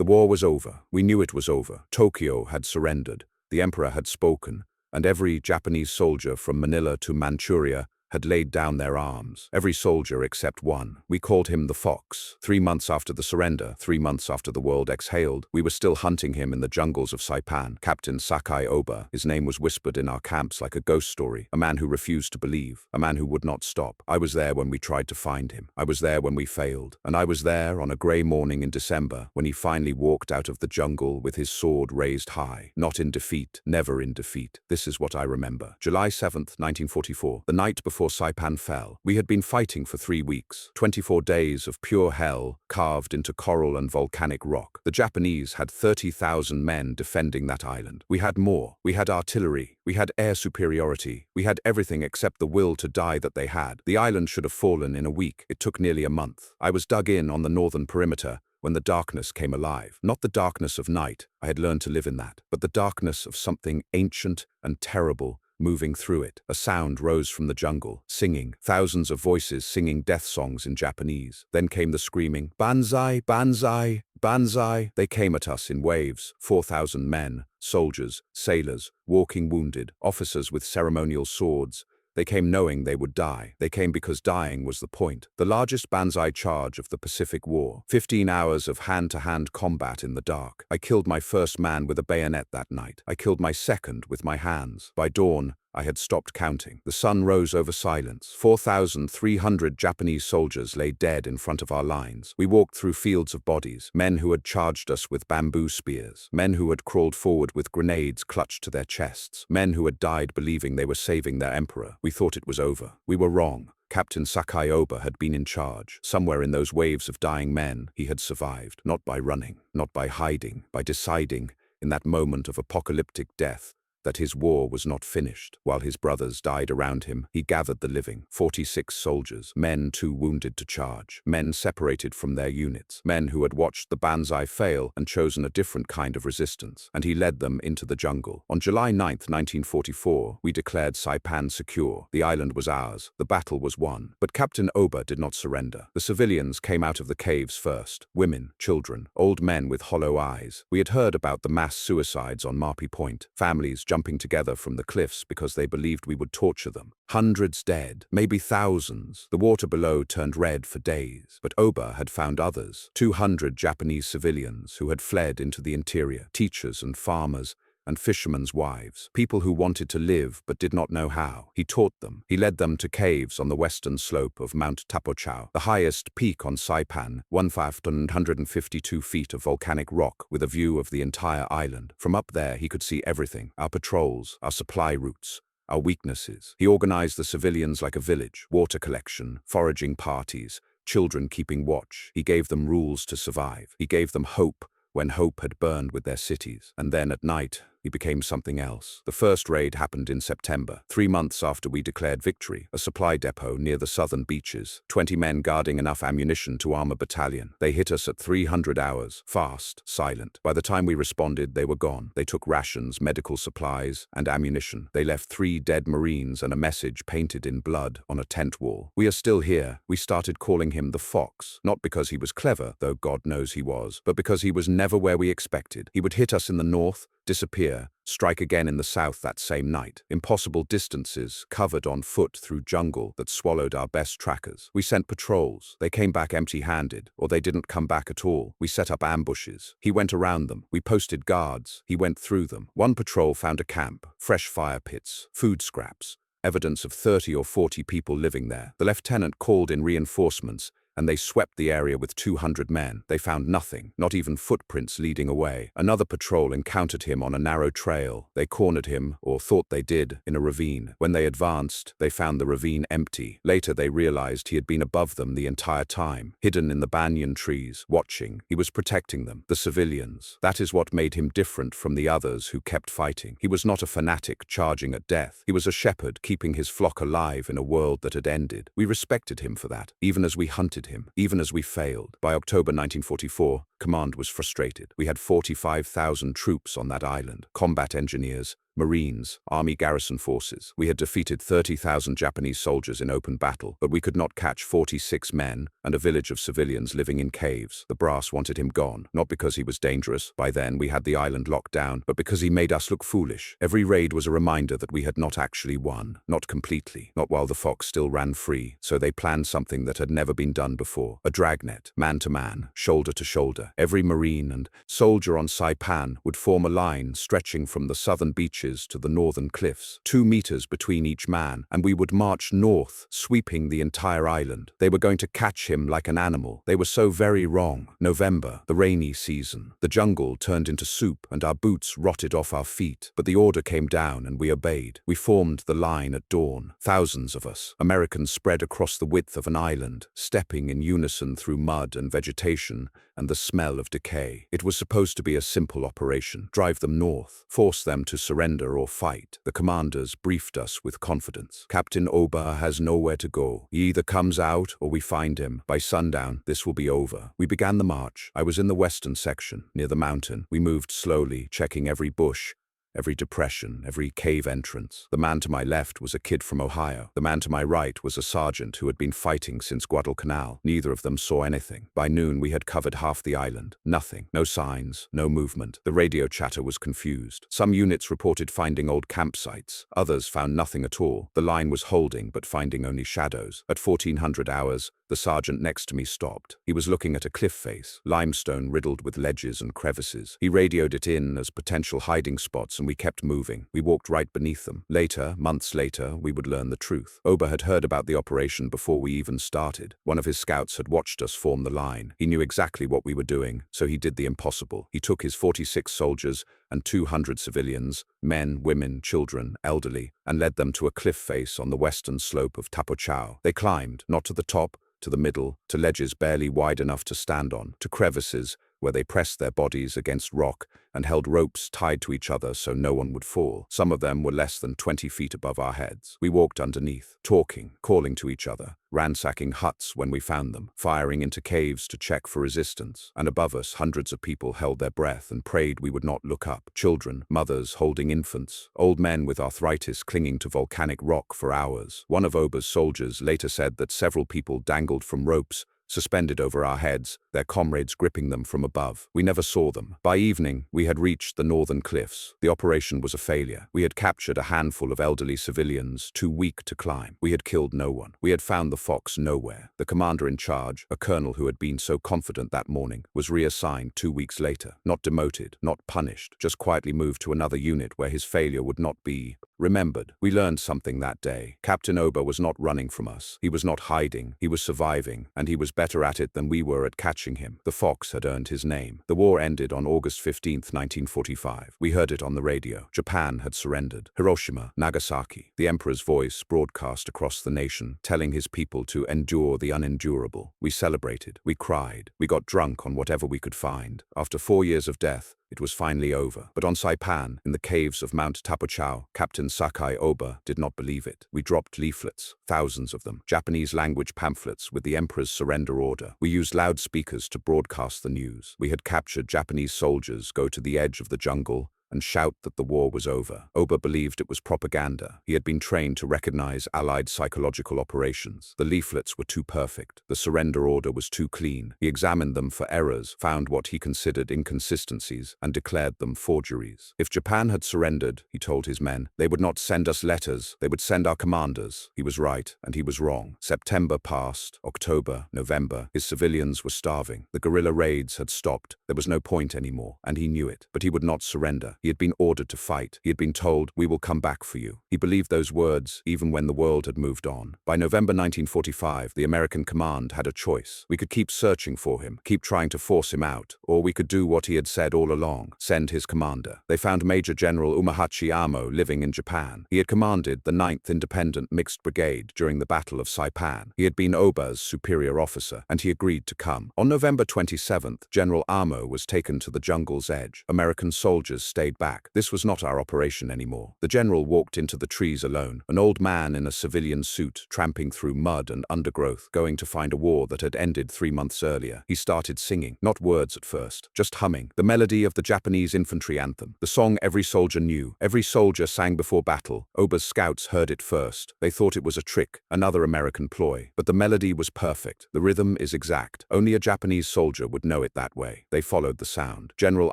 The war was over. We knew it was over. Tokyo had surrendered. The emperor had spoken, and every Japanese soldier from Manila to Manchuria had laid down their arms. Every soldier except one. We called him the Fox. 3 months after the surrender, 3 months after the world exhaled, we were still hunting him in the jungles of Saipan. Captain Sakai Oba. His name was whispered in our camps like a ghost story. A man who refused to believe. A man who would not stop. I was there when we tried to find him. I was there when we failed. And I was there on a grey morning in December when he finally walked out of the jungle with his sword raised high. Not in defeat. Never in defeat. This is what I remember. July 7th, 1944. The night before Saipan fell. We had been fighting for 3 weeks. 24 days of pure hell carved into coral and volcanic rock. The Japanese had 30,000 men defending that island. We had more. We had artillery. We had air superiority. We had everything except the will to die that they had. The island should have fallen in a week. It took nearly a month. I was dug in on the northern perimeter when the darkness came alive. Not the darkness of night, I had learned to live in that, but the darkness of something ancient and terrible moving through it. A sound rose from the jungle, singing, thousands of voices singing death songs in Japanese. Then came the screaming, "Banzai, banzai, banzai." They came at us in waves, 4,000 men, soldiers, sailors, walking wounded, officers with ceremonial swords. They came knowing they would die. They came because dying was the point. The largest Banzai charge of the Pacific War. 15 hours of hand-to-hand combat in the dark. I killed my first man with a bayonet that night. I killed my second with my hands. By dawn, I had stopped counting. The sun rose over silence. 4,300 Japanese soldiers lay dead in front of our lines. We walked through fields of bodies, men who had charged us with bamboo spears, men who had crawled forward with grenades clutched to their chests, men who had died believing they were saving their emperor. We thought it was over. We were wrong. Captain Sakai Oba had been in charge. Somewhere in those waves of dying men, he had survived. Not by running, not by hiding, by deciding, in that moment of apocalyptic death, that his war was not finished. While his brothers died around him, he gathered the living, 46 soldiers, men too wounded to charge, men separated from their units, men who had watched the Banzai fail and chosen a different kind of resistance, and he led them into the jungle. On July 9th, 1944, we declared Saipan secure. The island was ours. The battle was won. But Captain Oba did not surrender. The civilians came out of the caves first. Women, children, old men with hollow eyes. We had heard about the mass suicides on Marpi Point. Families jumping together from the cliffs because they believed we would torture them. Hundreds dead, maybe thousands. The water below turned red for days. But Oba had found others. 200 Japanese civilians who had fled into the interior. Teachers and farmers and fishermen's wives. People who wanted to live but did not know how. He taught them. He led them to caves on the western slope of Mount Tapochau, the highest peak on Saipan, 1,152 feet of volcanic rock with a view of the entire island. From up there he could see everything. Our patrols, our supply routes, our weaknesses. He organized the civilians like a village. Water collection, foraging parties, children keeping watch. He gave them rules to survive. He gave them hope when hope had burned with their cities. And then at night, he became something else. The first raid happened in September, 3 months after we declared victory. A supply depot near the southern beaches. 20 men guarding enough ammunition to arm a battalion. They hit us at 300 hours, fast, silent. By the time we responded, they were gone. They took rations, medical supplies, and ammunition. They left 3 dead Marines and a message painted in blood on a tent wall. We are still here. We started calling him the Fox, not because he was clever, though God knows he was, but because he was never where we expected. He would hit us in the north, disappear, strike again in the south that same night. Impossible distances, covered on foot through jungle that swallowed our best trackers. We sent patrols. They came back empty-handed, or they didn't come back at all. We set up ambushes. He went around them. We posted guards. He went through them. One patrol found a camp, fresh fire pits, food scraps, evidence of 30 or 40 people living there. The lieutenant called in reinforcements, and they swept the area with 200 men. They found nothing, not even footprints leading away. Another patrol encountered him on a narrow trail. They cornered him, or thought they did, in a ravine. When they advanced, they found the ravine empty. Later they realized he had been above them the entire time, hidden in the banyan trees, watching. He was protecting them, the civilians. That is what made him different from the others who kept fighting. He was not a fanatic charging at death. He was a shepherd keeping his flock alive in a world that had ended. We respected him for that, even as we hunted him, even as we failed. By October 1944, command was frustrated. We had 45,000 troops on that island, combat engineers, Marines, Army garrison forces. We had defeated 30,000 Japanese soldiers in open battle, but we could not catch 46 men and a village of civilians living in caves. The brass wanted him gone, not because he was dangerous. By then, we had the island locked down, but because he made us look foolish. Every raid was a reminder that we had not actually won. Not completely. Not while the Fox still ran free. So they planned something that had never been done before. A dragnet, man to man, shoulder to shoulder. Every Marine and soldier on Saipan would form a line stretching from the southern beaches to the northern cliffs, 2 meters between each man, and we would march north, sweeping the entire island. They were going to catch him like an animal. They were so very wrong. November, the rainy season. The jungle turned into soup and our boots rotted off our feet, but the order came down and we obeyed. We formed the line at dawn. Thousands of us, Americans spread across the width of an island, stepping in unison through mud and vegetation and the smell of decay. It was supposed to be a simple operation. Drive them north, force them to surrender or fight. The commanders briefed us with confidence. Captain Oba has nowhere to go. He either comes out or we find him. By sundown, this will be over. We began the march. I was in the western section, near the mountain. We moved slowly, checking every bush, every depression, every cave entrance. The man to my left was a kid from Ohio. The man to my right was a sergeant who had been fighting since Guadalcanal. Neither of them saw anything. By noon, we had covered half the island. Nothing. No signs. No movement. The radio chatter was confused. Some units reported finding old campsites. Others found nothing at all. The line was holding, but finding only shadows. At 1400 hours, the sergeant next to me stopped. He was looking at a cliff face, limestone riddled with ledges and crevices. He radioed it in as potential hiding spots and we kept moving. We walked right beneath them. Later, months later, we would learn the truth. Oba had heard about the operation before we even started. One of his scouts had watched us form the line. He knew exactly what we were doing, so he did the impossible. He took his 46 soldiers and 200 civilians, men, women, children, elderly, and led them to a cliff face on the western slope of Tapochao. They climbed, not to the top, to the middle, to ledges barely wide enough to stand on, to crevices where they pressed their bodies against rock and held ropes tied to each other so no one would fall. Some of them were less than 20 feet above our heads. We walked underneath, talking, calling to each other, ransacking huts when we found them, firing into caves to check for resistance. And above us, hundreds of people held their breath and prayed we would not look up. Children, mothers holding infants, old men with arthritis clinging to volcanic rock for hours. One of Oba's soldiers later said that several people dangled from ropes suspended over our heads, their comrades gripping them from above. We never saw them. By evening, we had reached the northern cliffs. The operation was a failure. We had captured a handful of elderly civilians, too weak to climb. We had killed no one. We had found the Fox nowhere. The commander in charge, a colonel who had been so confident that morning, was reassigned 2 weeks later. Not demoted, not punished, just quietly moved to another unit where his failure would not be remembered. We learned something that day. Captain Oba was not running from us. He was not hiding. He was surviving, and he was better at it than we were at catching him. The Fox had earned his name. The war ended on August 15, 1945. We heard it on the radio. Japan had surrendered. Hiroshima, Nagasaki. The Emperor's voice broadcast across the nation, telling his people to endure the unendurable. We celebrated. We cried. We got drunk on whatever we could find. After 4 years of death, it was finally over. But on Saipan, in the caves of Mount Tapochao, Captain Sakai Oba did not believe it. We dropped leaflets, thousands of them, Japanese language pamphlets with the Emperor's surrender order. We used loudspeakers to broadcast the news. We had captured Japanese soldiers, go to the edge of the jungle, and shout that the war was over. Oba believed it was propaganda. He had been trained to recognize Allied psychological operations. The leaflets were too perfect. The surrender order was too clean. He examined them for errors, found what he considered inconsistencies, and declared them forgeries. If Japan had surrendered, he told his men, they would not send us letters. They would send our commanders. He was right, and he was wrong. September passed. October, November. His civilians were starving. The guerrilla raids had stopped. There was no point anymore, and he knew it. But he would not surrender. He had been ordered to fight. He had been told, we will come back for you. He believed those words, even when the world had moved on. By November 1945, the American command had a choice. We could keep searching for him, keep trying to force him out, or we could do what he had said all along, send his commander. They found Major General Umahachi Amo living in Japan. He had commanded the 9th Independent Mixed Brigade during the Battle of Saipan. He had been Oba's superior officer, and he agreed to come. On November 27th, General Amo was taken to the jungle's edge. American soldiers stayed stayed back. This was not our operation anymore. The general walked into the trees alone, an old man in a civilian suit, tramping through mud and undergrowth, going to find a war that had ended 3 months earlier. He started singing, not words at first, just humming, the melody of the Japanese infantry anthem, the song every soldier knew. Every soldier sang before battle. Oba's scouts heard it first. They thought it was a trick, another American ploy. But the melody was perfect. The rhythm is exact. Only a Japanese soldier would know it that way. They followed the sound. General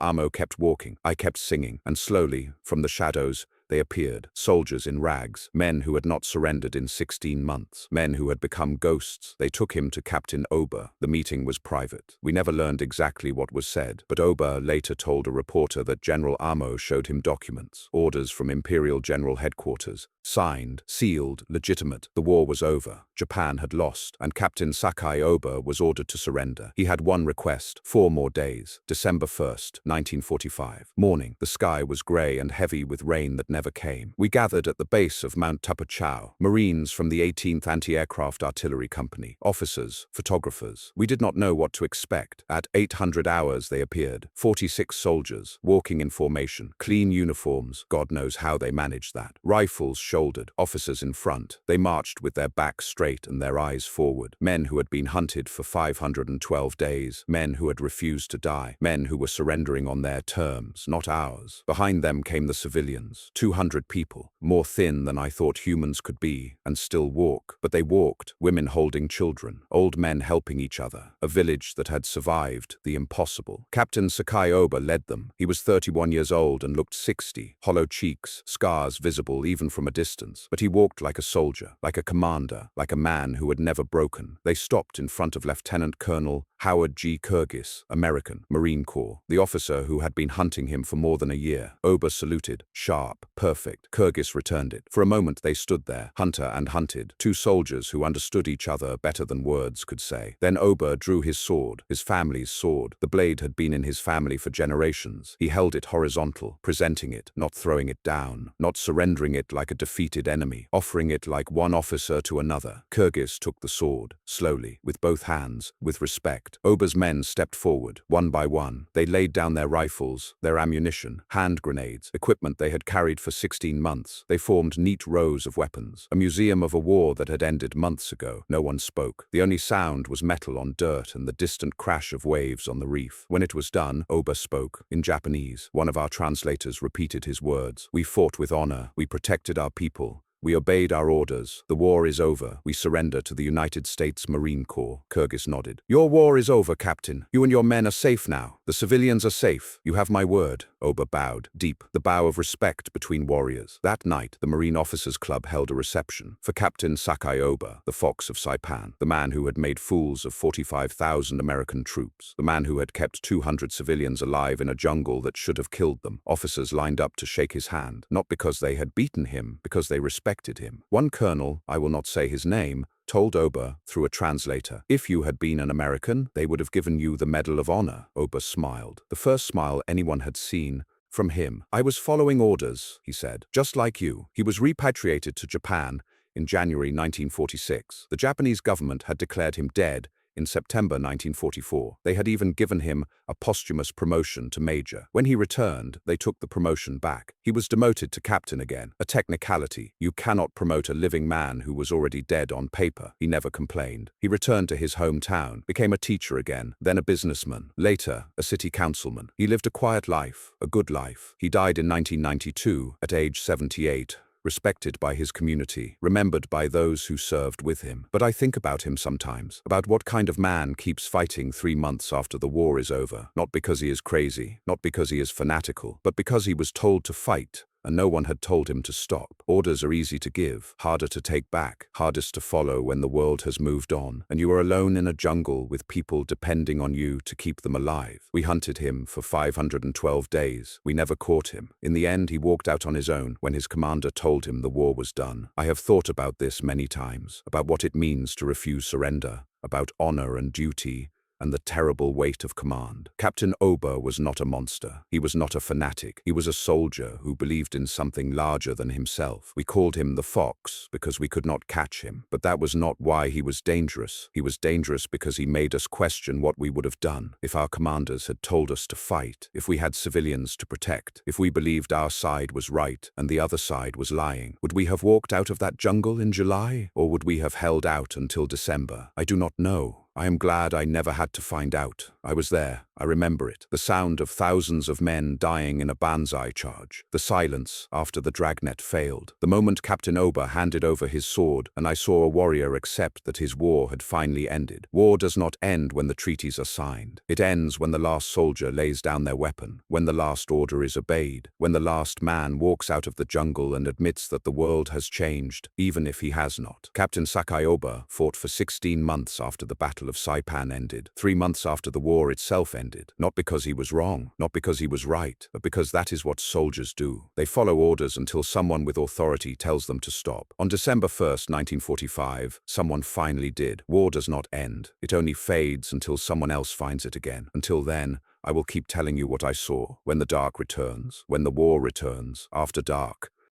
Amo kept walking. I kept singing. And slowly, from the shadows, they appeared, soldiers in rags, men who had not surrendered in 16 months, men who had become ghosts. They took him to Captain Oba. The meeting was private. We never learned exactly what was said, but Oba later told a reporter that General Amo showed him documents, orders from Imperial General Headquarters, signed, sealed, legitimate. The war was over. Japan had lost, and Captain Sakai Oba was ordered to surrender. He had one request: 4 more days. December 1st, 1945. Morning. The sky was grey and heavy with rain that never came. We gathered at the base of Mount Tapachao, Marines from the 18th Anti-Aircraft Artillery Company, officers, photographers. We did not know what to expect. At 800 hours they appeared, 46 soldiers, walking in formation, clean uniforms, God knows how they managed that. Rifles shouldered, officers in front. They marched with their backs straight and their eyes forward. Men who had been hunted for 512 days, men who had refused to die, men who were surrendering on their terms, not ours. Behind them came the civilians, 200 people, more thin than I thought humans could be, and still walk. But they walked, women holding children, old men helping each other, a village that had survived the impossible. Captain Sakai Oba led them. He was 31 years old and looked 60, hollow cheeks, scars visible even from a distance. But he walked like a soldier, like a commander, like a man who had never broken. They stopped in front of Lieutenant Colonel Howard G. Kyrgyz, American, Marine Corps, the officer who had been hunting him for more than a year. Oba saluted, sharp, perfect. Kyrgyz returned it. For a moment they stood there, hunter and hunted, two soldiers who understood each other better than words could say. Then Oba drew his sword, his family's sword. The blade had been in his family for generations. He held it horizontal, presenting it, not throwing it down, not surrendering it like a defeated enemy, offering it like one officer to another. Kyrgyz took the sword, slowly, with both hands, with respect. Oba's men stepped forward, one by one. They laid down their rifles, their ammunition, hand grenades, equipment they had carried for 16 months. They formed neat rows of weapons, a museum of a war that had ended months ago. No one spoke. The only sound was metal on dirt and the distant crash of waves on the reef. When it was done, Oba spoke, in Japanese. One of our translators repeated his words. We fought with honor. We protected our people. We obeyed our orders. The war is over. We surrender to the United States Marine Corps. Kyrgyz nodded. Your war is over, Captain. You and your men are safe now. The civilians are safe. You have my word. Oba bowed, deep, the bow of respect between warriors. That night, the Marine Officers Club held a reception for Captain Sakai Oba, the Fox of Saipan, the man who had made fools of 45,000 American troops, the man who had kept 200 civilians alive in a jungle that should have killed them. Officers lined up to shake his hand, not because they had beaten him, because they respected him. One colonel, I will not say his name, told Oba through a translator, if you had been an American, they would have given you the Medal of Honor. Oba smiled, the first smile anyone had seen from him. I was following orders, he said, just like you. He was repatriated to Japan in January 1946. The Japanese government had declared him dead in September 1944. They had even given him a posthumous promotion to major. When he returned, they took the promotion back. He was demoted to captain again, a technicality. You cannot promote a living man who was already dead on paper. He never complained. He returned to his hometown, became a teacher again, then a businessman, later a city councilman. He lived a quiet life, a good life. He died in 1992 at age 78. Respected by his community, remembered by those who served with him. But I think about him sometimes, about what kind of man keeps fighting 3 months after the war is over, not because he is crazy, not because he is fanatical, but because he was told to fight, and no one had told him to stop. Orders are easy to give, harder to take back, hardest to follow when the world has moved on, and you are alone in a jungle with people depending on you to keep them alive. We hunted him for 512 days. We never caught him. In the end, he walked out on his own when his commander told him the war was done. I have thought about this many times, about what it means to refuse surrender, about honor and duty, and the terrible weight of command. Captain Oba was not a monster. He was not a fanatic. He was a soldier who believed in something larger than himself. We called him the Fox because we could not catch him, but that was not why he was dangerous. He was dangerous because he made us question what we would have done if our commanders had told us to fight, if we had civilians to protect, if we believed our side was right and the other side was lying. Would we have walked out of that jungle in July, or would we have held out until December? I do not know. I am glad I never had to find out. I was there. I remember it. The sound of thousands of men dying in a banzai charge. The silence after the dragnet failed. The moment Captain Oba handed over his sword and I saw a warrior accept that his war had finally ended. War does not end when the treaties are signed. It ends when the last soldier lays down their weapon, when the last order is obeyed, when the last man walks out of the jungle and admits that the world has changed, even if he has not. Captain Sakai Oba fought for 16 months after the Battle of Saipan ended, 3 months after the war itself ended, not because he was wrong, not because he was right, but because that is what soldiers do. They follow orders until someone with authority tells them to stop. On December 1st, 1945, someone finally did. War does not end. It only fades until someone else finds it again. Until then, I will keep telling you what I saw. When the dark returns, when the war returns, after dark,